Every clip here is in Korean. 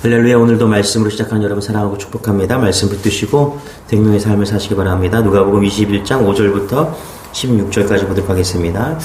할렐루야. 오늘도 말씀으로 시작하는 여러분 사랑하고 축복합니다. 말씀 붙드시고 생명의 삶을 사시기 바랍니다. 누가복음 21장 5절부터 16절까지 보도록 하겠습니다.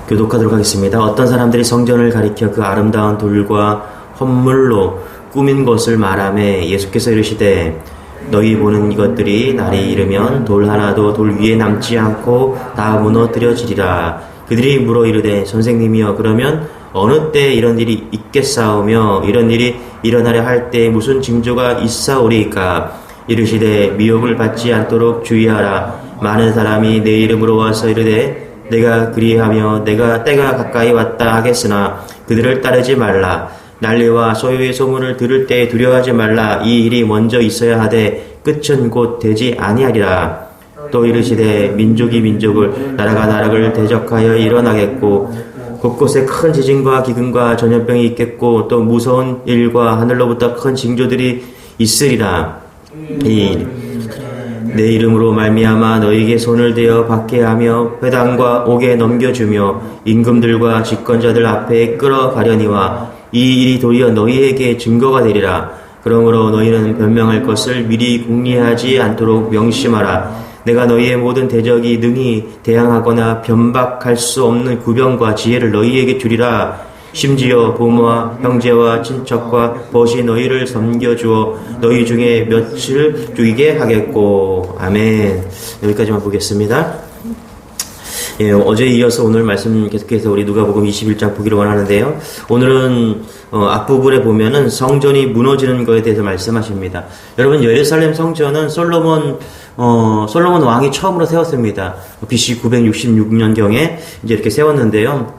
교독하도록 하겠습니다. 어떤 사람들이 성전을 가리켜 그 아름다운 돌과 헌물로 꾸민 것을 말하매 예수께서 이르시되 너희 보는 이것들이 날이 이르면 돌 하나도 돌 위에 남지 않고 다 무너뜨려지리라. 그들이 물어 이르되 선생님이여 그러면 어느 때 이런 일이 있겠사오며 이런 일이 일어나려 할 때 무슨 징조가 있사오리이까. 이르시되 미혹을 받지 않도록 주의하라. 많은 사람이 내 이름으로 와서 이르되 내가 그리하며 내가 때가 가까이 왔다 하겠으나 그들을 따르지 말라. 난리와 소요의 소문을 들을 때 두려워하지 말라. 이 일이 먼저 있어야 하되 끝은 곧 되지 아니하리라. 또 이르시되 민족이 민족을 나라가 나라를 대적하여 일어나겠고 곳곳에 큰 지진과 기근과 전염병이 있겠고 또 무서운 일과 하늘로부터 큰 징조들이 있으리라. 내 이름으로 말미암아 너희에게 손을 대어 받게 하며 회당과 옥에 넘겨주며 임금들과 집권자들 앞에 끌어가려니와 이 일이 도리어 너희에게 증거가 되리라. 그러므로 너희는 변명할 것을 미리 궁리하지 않도록 명심하라. 내가 너희의 모든 대적이 능히 대항하거나 변박할 수 없는 구병과 지혜를 너희에게 주리라. 심지어 부모와 형제와 친척과 벗이 너희를 섬겨주어 너희 중에 며칠 죽이게 하겠고. 아멘. 여기까지만 보겠습니다. 예, 어제에 이어서 오늘 말씀 계속해서 우리 누가복음 21장 보기를 원하는데요. 오늘은 앞부분에 보면은 성전이 무너지는 것에 대해서 말씀하십니다. 여러분, 예루살렘 성전은 솔로몬 왕이 처음으로 세웠습니다. BC 966년경에 이제 이렇게 세웠는데요.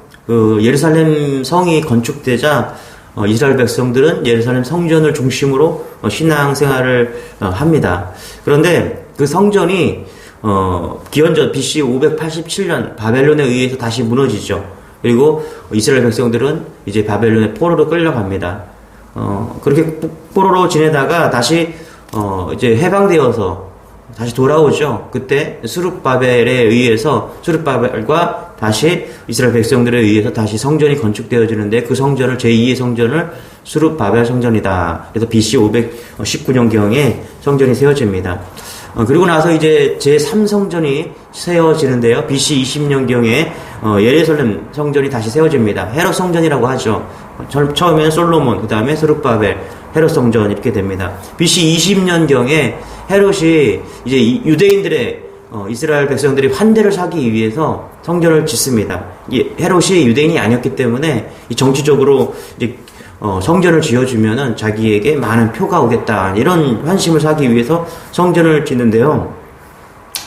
예루살렘 성이 건축되자 이스라엘 백성들은 예루살렘 성전을 중심으로 신앙생활을 합니다. 그런데 그 성전이 기원전 BC 587년 바벨론에 의해서 다시 무너지죠. 그리고 이스라엘 백성들은 이제 바벨론의 포로로 끌려갑니다. 그렇게 포로로 지내다가 다시 이제 해방되어서 다시 돌아오죠. 그때 스룹바벨에 의해서 스룹바벨과 다시 이스라엘 백성들에 의해서 다시 성전이 건축되어지는데 그 성전을 제2의 성전을 스룹바벨 성전이다. 그래서 BC 519년경에 성전이 세워집니다. 그리고 나서 이제 제3성전이 세워지는데요. BC 20년경에 예루살렘 성전이 다시 세워집니다. 헤롯 성전이라고 하죠. 처음에는 솔로몬, 그 다음에 스룹바벨, 헤롯 성전 이렇게 됩니다. BC 20년경에 헤롯이 이제 유대인들의 이스라엘 백성들이 환대를 사기 위해서 성전을 짓습니다. 헤롯이 유대인이 아니었기 때문에 정치적으로 이제 성전을 지어주면은 자기에게 많은 표가 오겠다. 이런 환심을 사기 위해서 성전을 짓는데요.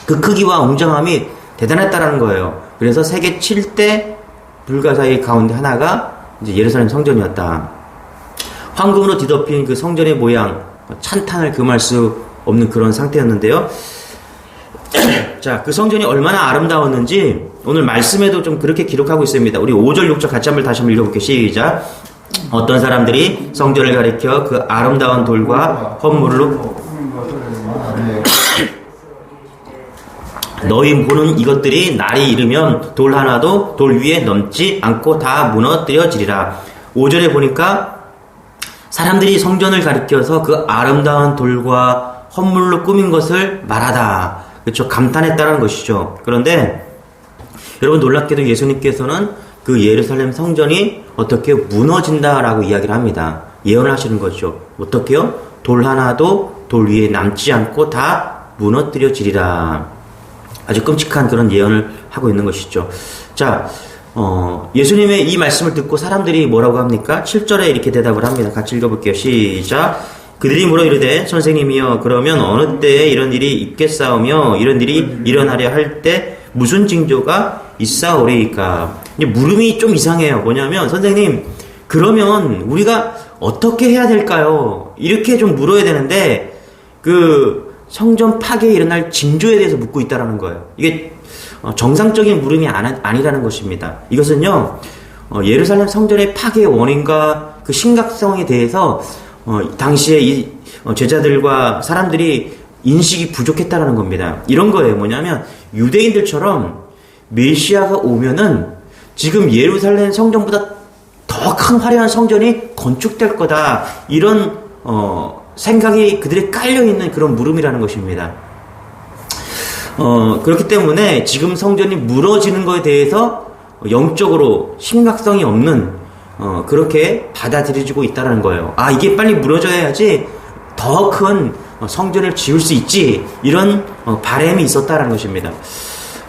그 크기와 웅장함이 대단했다라는 거예요. 그래서 세계 7대 불가사의 가운데 하나가 이제 예루살렘 성전이었다. 황금으로 뒤덮인 그 성전의 모양, 찬탄을 금할 수 없는 그런 상태였는데요. 자, 그 성전이 얼마나 아름다웠는지 오늘 말씀에도 좀 그렇게 기록하고 있습니다. 우리 5절, 6절 같이 다시 한번 읽어볼게요. 시작. 어떤 사람들이 성전을 가리켜 그 아름다운 돌과 헌물로 너희 보는 이것들이 날이 이르면 돌 하나도 돌 위에 넘지 않고 다 무너뜨려지리라. 5절에 보니까 사람들이 성전을 가리켜서 그 아름다운 돌과 헌물로 꾸민 것을 말하다. 그렇죠. 감탄했다는 것이죠. 그런데 여러분 놀랍게도 예수님께서는 그 예루살렘 성전이 어떻게 무너진다라고 이야기를 합니다. 예언을 하시는 거죠. 어떻게요? 돌 하나도 돌 위에 남지 않고 다 무너뜨려지리라. 아주 끔찍한 그런 예언을 하고 있는 것이죠. 자, 예수님의 이 말씀을 듣고 사람들이 뭐라고 합니까? 7절에 이렇게 대답을 합니다. 같이 읽어볼게요. 시작. 그들이 물어 이르되 선생님이여 그러면 어느 때에 이런 일이 있겠사오며 이런 일이 일어나려 할 때 무슨 징조가 있사오리이까. 물음이 좀 이상해요. 뭐냐면 선생님 그러면 우리가 어떻게 해야 될까요? 이렇게 좀 물어야 되는데 그 성전 파괴에 일어날 징조에 대해서 묻고 있다라는 거예요. 이게 정상적인 물음이 아니라는 것입니다. 이것은요 예루살렘 성전의 파괴의 원인과 그 심각성에 대해서 당시에 이 제자들과 사람들이 인식이 부족했다라는 겁니다. 이런 거예요. 뭐냐면 유대인들처럼 메시아가 오면은 지금 예루살렘 성전보다 더 더 큰 화려한 성전이 건축될 거다. 이런 생각이 그들에 깔려있는 그런 물음이라는 것입니다. 그렇기 때문에 지금 성전이 무너지는 것에 대해서 영적으로 심각성이 없는 그렇게 받아들여지고 있다는 거예요. 아, 이게 빨리 무너져야지 더 큰 성전을 지을 수 있지. 이런 바람이 있었다는 것입니다.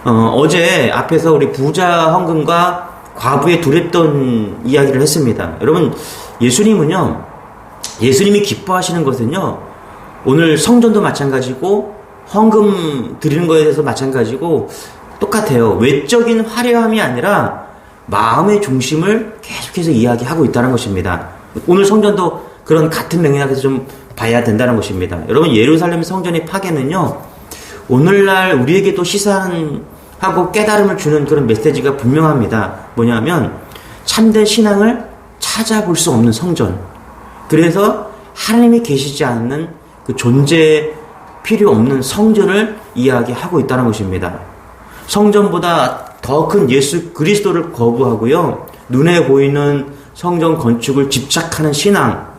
어제 앞에서 우리 부자 헌금과 과부의 두렵던 이야기를 했습니다. 여러분, 예수님이 기뻐하시는 것은요, 오늘 성전도 마찬가지고 헌금 드리는 거에 대해서 마찬가지고 똑같아요. 외적인 화려함이 아니라 마음의 중심을 계속해서 이야기하고 있다는 것입니다. 오늘 성전도 그런 같은 맥락에서 좀 봐야 된다는 것입니다. 여러분, 예루살렘 성전의 파괴는요, 오늘날 우리에게도 시사하고 깨달음을 주는 그런 메시지가 분명합니다. 뭐냐면 참된 신앙을 찾아볼 수 없는 성전, 그래서 하나님이 계시지 않는 그 존재 필요 없는 성전을 이야기하고 있다는 것입니다. 성전보다 더 큰 예수 그리스도를 거부하고요, 눈에 보이는 성전 건축을 집착하는 신앙,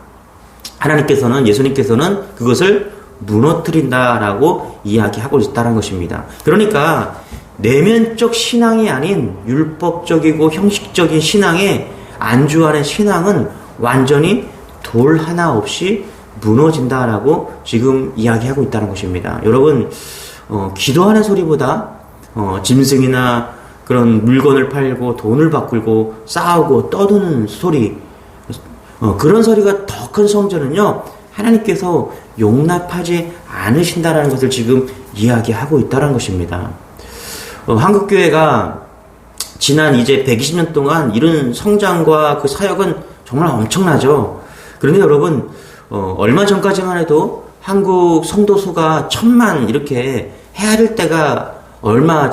예수님께서는 그것을 무너뜨린다라고 이야기하고 있다는 것입니다. 그러니까 내면적 신앙이 아닌 율법적이고 형식적인 신앙에 안주하는 신앙은 완전히 돌 하나 없이 무너진다라고 지금 이야기하고 있다는 것입니다. 여러분, 기도하는 소리보다 짐승이나 그런 물건을 팔고 돈을 바꾸고 싸우고 떠드는 소리, 그런 소리가 더 큰 성전은요, 하나님께서 용납하지 않으신다라는 것을 지금 이야기하고 있다는 것입니다. 한국교회가 지난 이제 120년 동안 이룬 성장과 그 사역은 정말 엄청나죠. 그런데 여러분, 얼마 전까지만 해도 한국 성도수가 1000만 이렇게 헤아릴 때가 얼마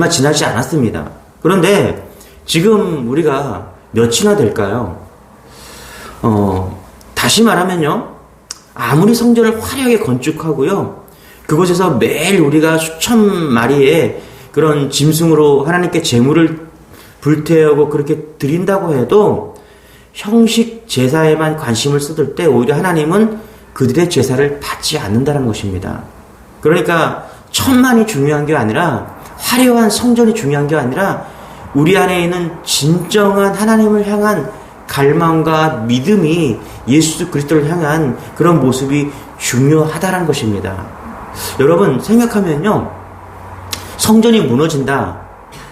지나지 않았습니다. 그런데 지금 우리가 몇이나 될까요? 다시 말하면요, 아무리 성전을 화려하게 건축하고요, 그곳에서 매일 우리가 수천 마리의 그런 짐승으로 하나님께 제물을 불태우고 그렇게 드린다고 해도 형식 제사에만 관심을 쏟을 때 오히려 하나님은 그들의 제사를 받지 않는다는 것입니다. 그러니까 1000만이 중요한 게 아니라, 화려한 성전이 중요한 게 아니라, 우리 안에 있는 진정한 하나님을 향한 갈망과 믿음이 예수 그리스도를 향한 그런 모습이 중요하다는 것입니다. 여러분, 생각하면요, 성전이 무너진다,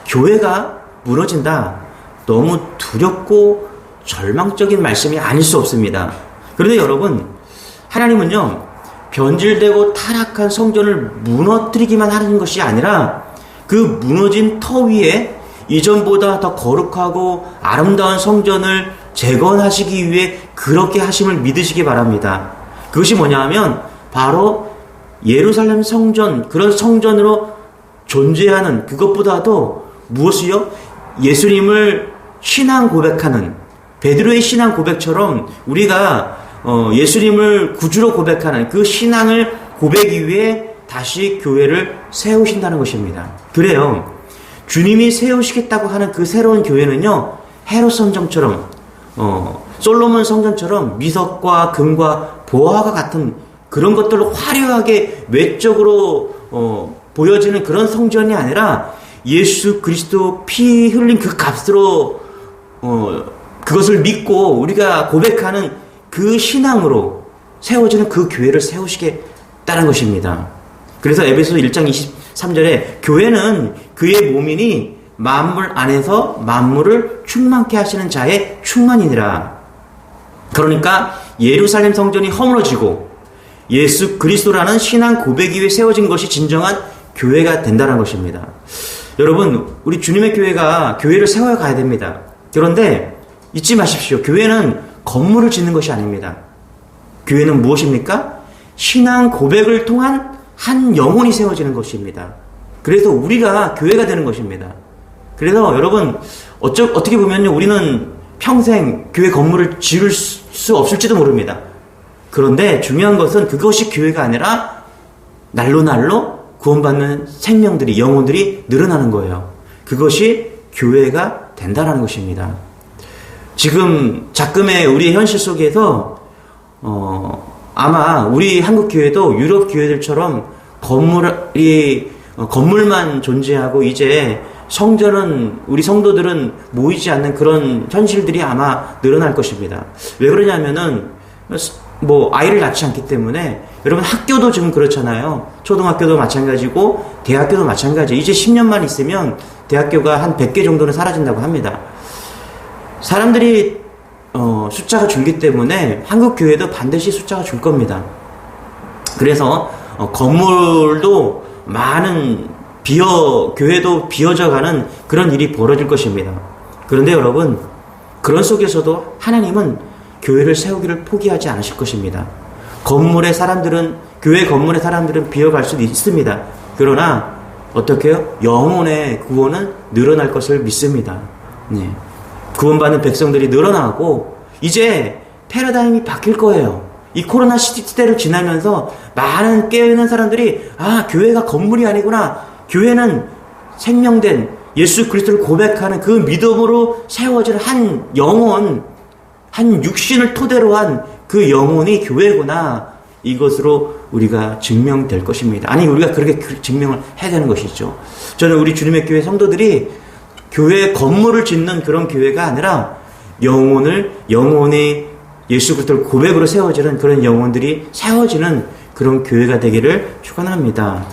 교회가 무너진다, 너무 두렵고 절망적인 말씀이 아닐 수 없습니다. 그런데 여러분, 하나님은요, 변질되고 타락한 성전을 무너뜨리기만 하는 것이 아니라 그 무너진 터 위에 이전보다 더 거룩하고 아름다운 성전을 재건하시기 위해 그렇게 하심을 믿으시기 바랍니다. 그것이 뭐냐 하면 바로 예루살렘 성전, 그런 성전으로 존재하는 그것보다도 무엇이요? 예수님을 신앙 고백하는, 베드로의 신앙 고백처럼 우리가 예수님을 구주로 고백하는 그 신앙을 고백하기 위해 다시 교회를 세우신다는 것입니다. 그래요, 주님이 세우시겠다고 하는 그 새로운 교회는요, 헤롯 성전처럼 솔로몬 성전처럼 미석과 금과 보화가 같은 그런 것들로 화려하게 외적으로 보여지는 그런 성전이 아니라 예수 그리스도 피 흘린 그 값으로 그것을 믿고 우리가 고백하는 그 신앙으로 세워지는 그 교회를 세우시겠다는 것입니다. 그래서 에베소서 1장 23절에 교회는 그의 몸이니 만물 안에서 만물을 충만케 하시는 자의 충만이니라. 그러니까 예루살렘 성전이 허물어지고 예수 그리스도라는 신앙 고백 위에 세워진 것이 진정한 교회가 된다는 것입니다. 여러분, 우리 주님의 교회를 세워야 가야 됩니다. 그런데 잊지 마십시오. 교회는 건물을 짓는 것이 아닙니다. 교회는 무엇입니까? 신앙 고백을 통한 한 영혼이 세워지는 것입니다. 그래서 우리가 교회가 되는 것입니다. 그래서 여러분, 어떻게 보면요, 우리는 평생 교회 건물을 지을 수 없을지도 모릅니다. 그런데 중요한 것은 그것이 교회가 아니라 날로 구원받는 생명들이, 영혼들이 늘어나는 거예요. 그것이 교회가 된다는 것입니다. 지금 작금의 우리의 현실 속에서 아마 우리 한국 교회도 유럽 교회들처럼 건물만 존재하고 이제 성전은 우리 성도들은 모이지 않는 그런 현실들이 아마 늘어날 것입니다. 왜 그러냐면은 뭐 아이를 낳지 않기 때문에 여러분 학교도 지금 그렇잖아요. 초등학교도 마찬가지고 대학교도 마찬가지. 이제 10년만 있으면 대학교가 한 100개 정도는 사라진다고 합니다. 사람들이 숫자가 줄기 때문에 한국 교회도 반드시 숫자가 줄 겁니다. 그래서 건물도 많은 교회도 비어져가는 그런 일이 벌어질 것입니다. 그런데 여러분, 그런 속에서도 하나님은 교회를 세우기를 포기하지 않으실 것입니다. 교회 건물의 사람들은 비어갈 수도 있습니다. 그러나 어떻게요? 영혼의 구원은 늘어날 것을 믿습니다. 네. 구원받는 백성들이 늘어나고 이제 패러다임이 바뀔 거예요. 이 코로나 시대를 지나면서 많은 깨어있는 사람들이 교회가 건물이 아니구나. 교회는 생명된 예수 그리스도를 고백하는 그 믿음으로 세워질 한 영혼, 한 육신을 토대로 한 그 영혼이 교회구나. 이것으로 우리가 증명될 것입니다. 아니, 우리가 그렇게 증명을 해야 되는 것이죠. 저는 우리 주님의 교회 성도들이 교회 건물을 짓는 그런 교회가 아니라 영혼이 예수 그리스도를 고백으로 세워지는 그런 영혼들이 세워지는 그런 교회가 되기를 축원합니다.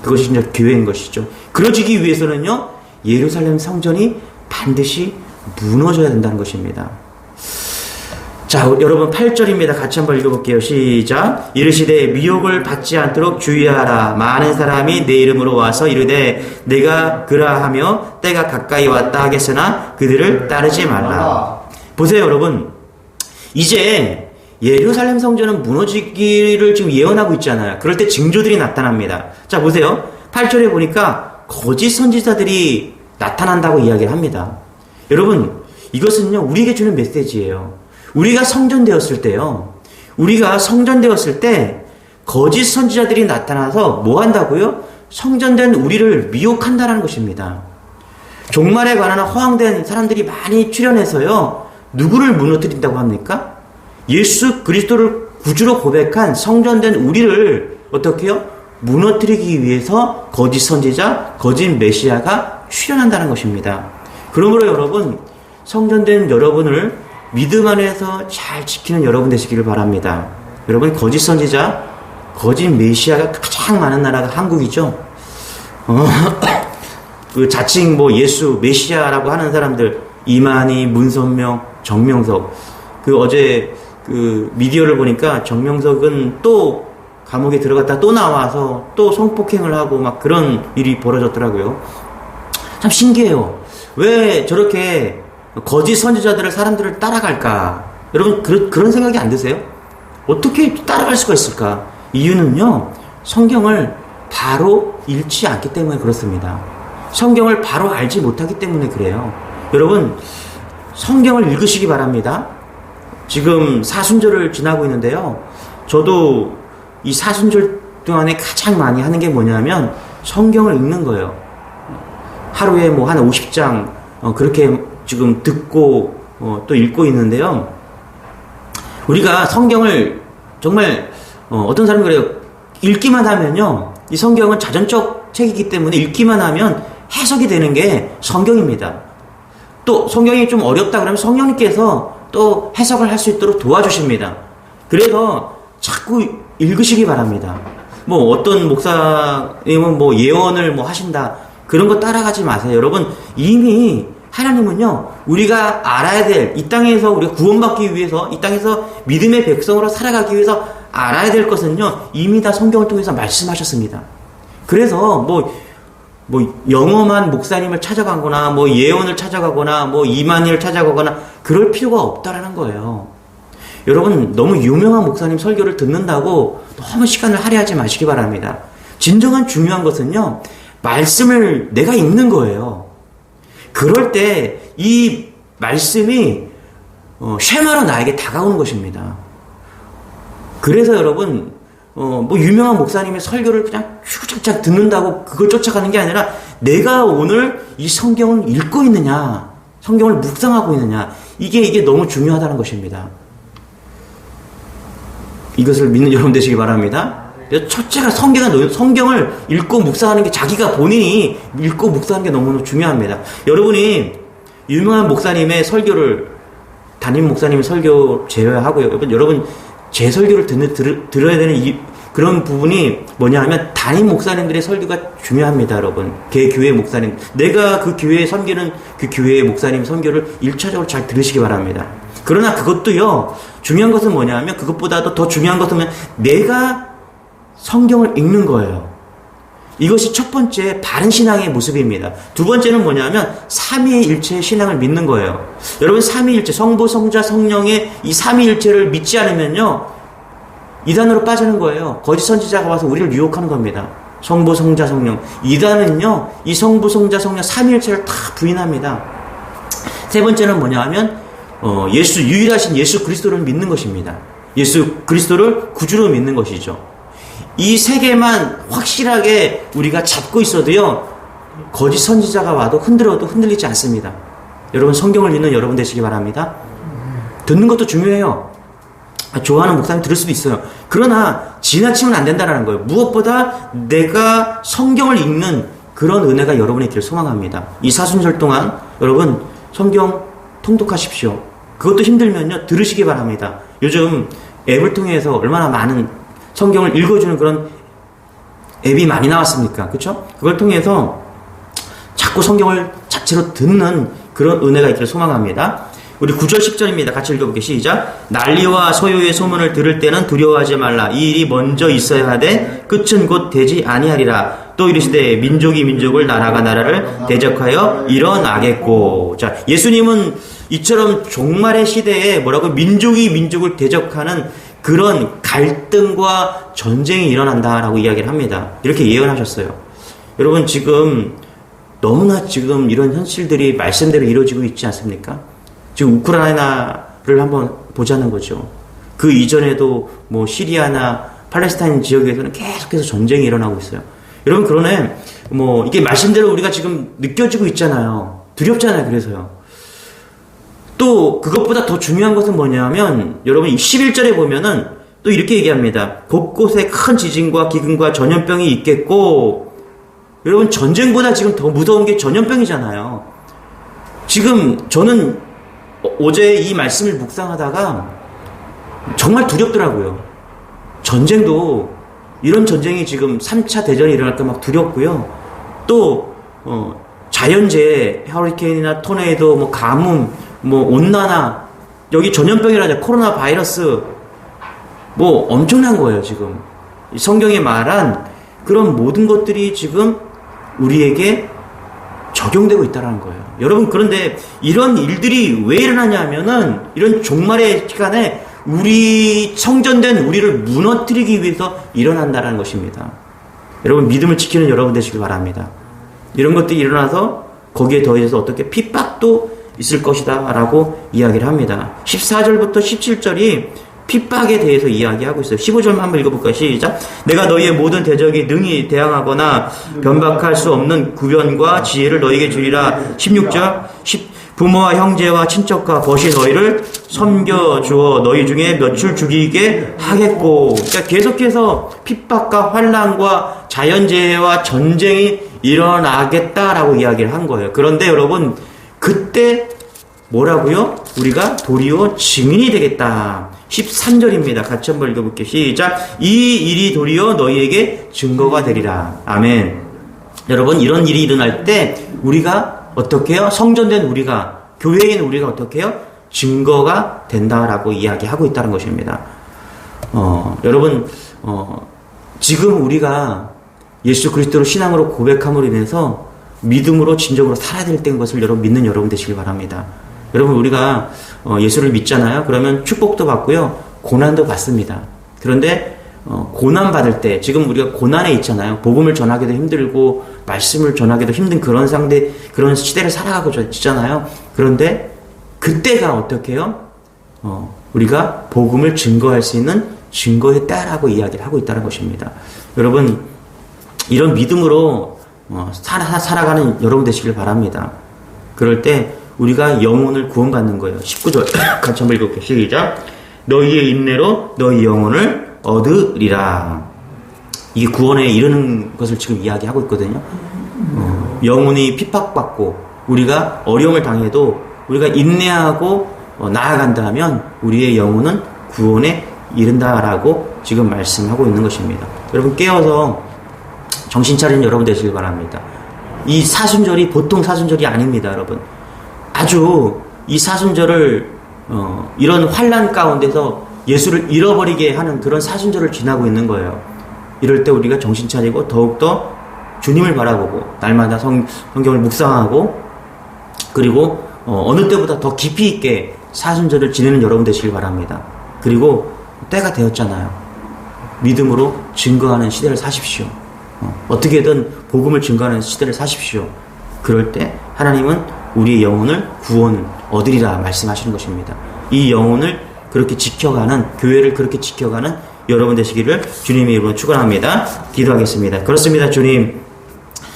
그것이 진짜 교회인 것이죠. 그러지기 위해서는요, 예루살렘 성전이 반드시 무너져야 된다는 것입니다. 자, 여러분 8절입니다. 같이 한번 읽어볼게요. 시작. 이르시되 미혹을 받지 않도록 주의하라. 많은 사람이 내 이름으로 와서 이르되 내가 그라하며 때가 가까이 왔다 하겠으나 그들을 따르지 말라. 보세요, 여러분. 이제 예루살렘 성전은 무너지기를 지금 예언하고 있잖아요. 그럴 때 징조들이 나타납니다. 자, 보세요. 8절에 보니까 거짓 선지자들이 나타난다고 이야기를 합니다. 여러분, 이것은요, 우리에게 주는 메시지예요. 우리가 성전되었을 때 거짓 선지자들이 나타나서 뭐 한다고요? 성전된 우리를 미혹한다는 것입니다. 종말에 관한 허황된 사람들이 많이 출현해서요, 누구를 무너뜨린다고 합니까? 예수 그리스도를 구주로 고백한 성전된 우리를 어떻게 해요? 무너뜨리기 위해서 거짓 선지자, 거짓 메시아가 출현한다는 것입니다. 그러므로 여러분, 성전된 여러분을 믿음 안에서 잘 지키는 여러분 되시기를 바랍니다. 여러분, 거짓 선지자, 거짓 메시아가 가장 많은 나라가 한국이죠. 그 자칭 예수 메시아라고 하는 사람들, 이만희, 문선명, 정명석. 어제 미디어를 보니까 정명석은 또 감옥에 들어갔다 또 나와서 또 성폭행을 하고 막 그런 일이 벌어졌더라고요. 참 신기해요. 왜 저렇게 거짓 선지자들을 사람들을 따라갈까? 여러분, 그런 생각이 안 드세요? 어떻게 따라갈 수가 있을까? 이유는요, 성경을 바로 읽지 않기 때문에 그렇습니다. 성경을 바로 알지 못하기 때문에 그래요. 여러분, 성경을 읽으시기 바랍니다. 지금 사순절을 지나고 있는데요, 저도 이 사순절 동안에 가장 많이 하는 게 뭐냐면 성경을 읽는 거예요. 하루에 한 50장 그렇게 지금 듣고 또 읽고 있는데요. 우리가 성경을 정말 어떤 사람이 그래요. 읽기만 하면요, 이 성경은 자전적 책이기 때문에 읽기만 하면 해석이 되는 게 성경입니다. 또 성경이 좀 어렵다 그러면 성령님께서 또 해석을 할 수 있도록 도와주십니다. 그래서 자꾸 읽으시기 바랍니다. 어떤 목사님은 예언을 하신다, 그런 거 따라가지 마세요. 여러분, 이미 하나님은요, 우리가 알아야 될, 이 땅에서 우리가 구원받기 위해서, 이 땅에서 믿음의 백성으로 살아가기 위해서 알아야 될 것은요, 이미 다 성경을 통해서 말씀하셨습니다. 그래서 영험한 목사님을 찾아가거나 예언을 찾아가거나 이만희를 찾아가거나 그럴 필요가 없다라는 거예요. 여러분, 너무 유명한 목사님 설교를 듣는다고 너무 시간을 할애하지 마시기 바랍니다. 진정한 중요한 것은요, 말씀을 내가 읽는 거예요. 그럴 때 이 말씀이 쉐마로 나에게 다가오는 것입니다. 그래서 여러분, 유명한 목사님의 설교를 그냥 쭉 듣는다고 그걸 쫓아가는 게 아니라 내가 오늘 이 성경을 읽고 있느냐, 성경을 묵상하고 있느냐. 이게 너무 중요하다는 것입니다. 이것을 믿는 여러분 되시기 바랍니다. 첫째가 성경을 읽고 묵상하는 게 자기가 본인이 읽고 묵상하는 게 너무너무 중요합니다. 여러분이 유명한 목사님의 설교를 담임 목사님의 설교 제외하고요. 여러분 제 설교를 들어야 되는 그런 부분이 뭐냐 하면 담임 목사님들의 설교가 중요합니다. 여러분 그 교회 목사님 내가 그 교회에 섬기는 그 교회의 목사님 설교를 1차적으로 잘 들으시기 바랍니다. 그러나 그것도요 중요한 것은 뭐냐 하면 그것보다도 더 중요한 것은 내가 성경을 읽는 거예요. 이것이 첫 번째 바른 신앙의 모습입니다. 두 번째는 뭐냐면 삼위일체의 신앙을 믿는 거예요. 여러분 삼위일체 성부 성자 성령의 이 삼위일체를 믿지 않으면요 이단으로 빠지는 거예요. 거짓 선지자가 와서 우리를 유혹하는 겁니다. 성부 성자 성령 이단은요 이 성부 성자 성령 삼위일체를 다 부인합니다. 세 번째는 뭐냐 하면 유일하신 예수 그리스도를 믿는 것입니다. 예수 그리스도를 구주로 믿는 것이죠. 이 세 개만 확실하게 우리가 잡고 있어도요 거짓 선지자가 와도 흔들어도 흔들리지 않습니다. 여러분 성경을 읽는 여러분 되시기 바랍니다. 듣는 것도 중요해요. 좋아하는 목사님 들을 수도 있어요. 그러나 지나치면 안 된다는 거예요. 무엇보다 내가 성경을 읽는 그런 은혜가 여러분이 될 소망합니다. 이 사순절 동안 여러분 성경 통독하십시오. 그것도 힘들면요 들으시기 바랍니다. 요즘 앱을 통해서 얼마나 많은 성경을 읽어주는 그런 앱이 많이 나왔습니까? 그렇죠? 그걸 통해서 자꾸 성경을 자체로 듣는 그런 은혜가 있기를 소망합니다. 우리 9절 10절입니다. 같이 읽어볼게요. 시작. 난리와 소요의 소문을 들을 때는 두려워하지 말라. 이 일이 먼저 있어야 하되 끝은 곧 되지 아니하리라. 또 이르시되 민족이 민족을 나라가 나라를 대적하여 일어나겠고. 자, 예수님은 이처럼 종말의 시대에 뭐라고 민족이 민족을 대적하는 그런 갈등과 전쟁이 일어난다라고 이야기를 합니다. 이렇게 예언하셨어요. 여러분 지금 너무나 지금 이런 현실들이 말씀대로 이루어지고 있지 않습니까? 지금 우크라이나를 한번 보자는 거죠. 그 이전에도 뭐 시리아나 팔레스타인 지역에서는 계속해서 전쟁이 일어나고 있어요. 여러분 그러네 뭐 이게 말씀대로 우리가 지금 느껴지고 있잖아요. 두렵잖아요. 그래서요. 또 그것보다 더 중요한 것은 뭐냐면 여러분 11절에 보면은 또 이렇게 얘기합니다. 곳곳에 큰 지진과 기근과 전염병이 있겠고. 여러분 전쟁보다 지금 더 무서운 게 전염병이잖아요. 지금 저는 어제 이 말씀을 묵상하다가 정말 두렵더라고요. 전쟁도 이런 전쟁이 지금 3차 대전이 일어날까 막 두렵고요. 또 자연재해, 허리케인이나 토네이도, 뭐 가뭄, 뭐 온난화, 여기 전염병이라죠. 코로나 바이러스, 뭐 엄청난 거예요. 지금 성경에 말한 그런 모든 것들이 지금 우리에게 적용되고 있다는 거예요. 여러분 그런데 이런 일들이 왜 일어나냐 하면은 이런 종말의 시간에 우리 성전된 우리를 무너뜨리기 위해서 일어난다는 것입니다. 여러분 믿음을 지키는 여러분 되시길 바랍니다. 이런 것들이 일어나서 거기에 더해서 어떻게 핍박도 있을 것이다 라고 이야기를 합니다. 14절부터 17절이 핍박에 대해서 이야기하고 있어요. 15절만 한번 읽어볼까요? 시작. 내가 너희의 모든 대적이 능히 대항하거나 변박할 수 없는 구변과 지혜를 너희에게 주리라. 16절. 부모와 형제와 친척과 벗이 너희를 섬겨주어 너희 중에 몇을 죽이게 하겠고. 그러니까 계속해서 핍박과 환난과 자연재해와 전쟁이 일어나겠다라고 이야기를 한 거예요. 그런데 여러분 그때 뭐라고요? 우리가 도리어 증인이 되겠다. 13절입니다. 같이 한번 읽어볼게요. 시작. 이 일이 도리어 너희에게 증거가 되리라. 아멘. 여러분 이런 일이 일어날 때 우리가 어떻게 해요? 성전된 우리가, 교회에 있는 우리가 어떻게 해요? 증거가 된다라고 이야기하고 있다는 것입니다. 여러분 지금 우리가 예수 그리스도로 신앙으로 고백함으로 인해서 믿음으로 진정으로 살아야 될 때인 것을 믿는 여러분 되시길 바랍니다. 여러분 우리가 예수를 믿잖아요. 그러면 축복도 받고요. 고난도 받습니다. 그런데 고난 받을 때 지금 우리가 고난에 있잖아요. 복음을 전하기도 힘들고 말씀을 전하기도 힘든 그런 그런 시대를 살아가고 있잖아요. 그런데 그때가 어떻게 해요? 우리가 복음을 증거할 수 있는 증거의 때라고 이야기를 하고 있다는 것입니다. 여러분 이런 믿음으로 살아가는 여러분 되시길 바랍니다. 그럴 때 우리가 영혼을 구원받는 거예요. 19절 같이 한번 읽을게요. 시작. 너희의 인내로 너희 영혼을 얻으리라. 이게 구원에 이르는 것을 지금 이야기하고 있거든요. 영혼이 핍박받고 우리가 어려움을 당해도 우리가 인내하고 나아간다 하면 우리의 영혼은 구원에 이른다라고 지금 말씀하고 있는 것입니다. 여러분 깨어서 정신 차리는 여러분 되시길 바랍니다. 이 사순절이 보통 사순절이 아닙니다, 여러분. 아주 이 사순절을 이런 환난 가운데서 예수를 잃어버리게 하는 그런 사순절을 지나고 있는 거예요. 이럴 때 우리가 정신 차리고 더욱더 주님을 바라보고 날마다 성경을 묵상하고 그리고 어느 때보다 더 깊이 있게 사순절을 지내는 여러분 되시길 바랍니다. 그리고 때가 되었잖아요. 믿음으로 증거하는 시대를 사십시오. 어떻게든 복음을 증거하는 시대를 사십시오. 그럴 때 하나님은 우리의 영혼을 구원 얻으리라 말씀하시는 것입니다. 이 영혼을 그렇게 지켜가는, 교회를 그렇게 지켜가는 여러분 되시기를 주님의 이름으로 축원합니다. 기도하겠습니다. 그렇습니다, 주님.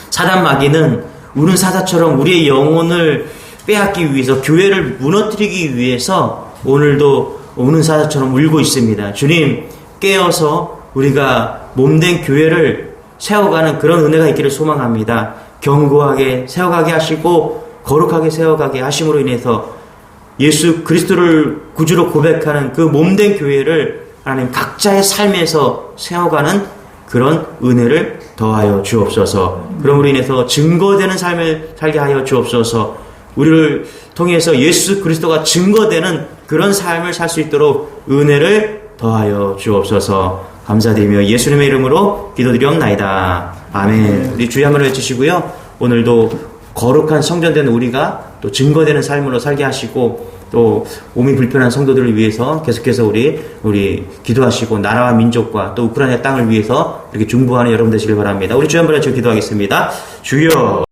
사단 마귀는 우는 사자처럼 우리의 영혼을 빼앗기 위해서, 교회를 무너뜨리기 위해서 오늘도 우는 사자처럼 울고 있습니다. 주님, 깨어서 우리가 몸된 교회를 세워가는 그런 은혜가 있기를 소망합니다. 견고하게 세워가게 하시고 거룩하게 세워가게 하심으로 인해서 예수 그리스도를 구주로 고백하는 그 몸된 교회를 하나님 각자의 삶에서 세워가는 그런 은혜를 더하여 주옵소서. 그럼으로 인해서 증거되는 삶을 살게 하여 주옵소서. 우리를 통해서 예수 그리스도가 증거되는 그런 삶을 살 수 있도록 은혜를 더하여 주옵소서. 감사드리며 예수님의 이름으로 기도드리옵나이다. 아멘. 우리 주여 한번 외치시고요. 오늘도 거룩한 성전된 우리가 또 증거되는 삶으로 살게 하시고 또 몸이 불편한 성도들을 위해서 계속해서 우리 기도하시고 나라와 민족과 또 우크라이나 땅을 위해서 이렇게 중보하는 여러분 되시길 바랍니다. 우리 주여 한번 외쳐 기도하겠습니다. 주여.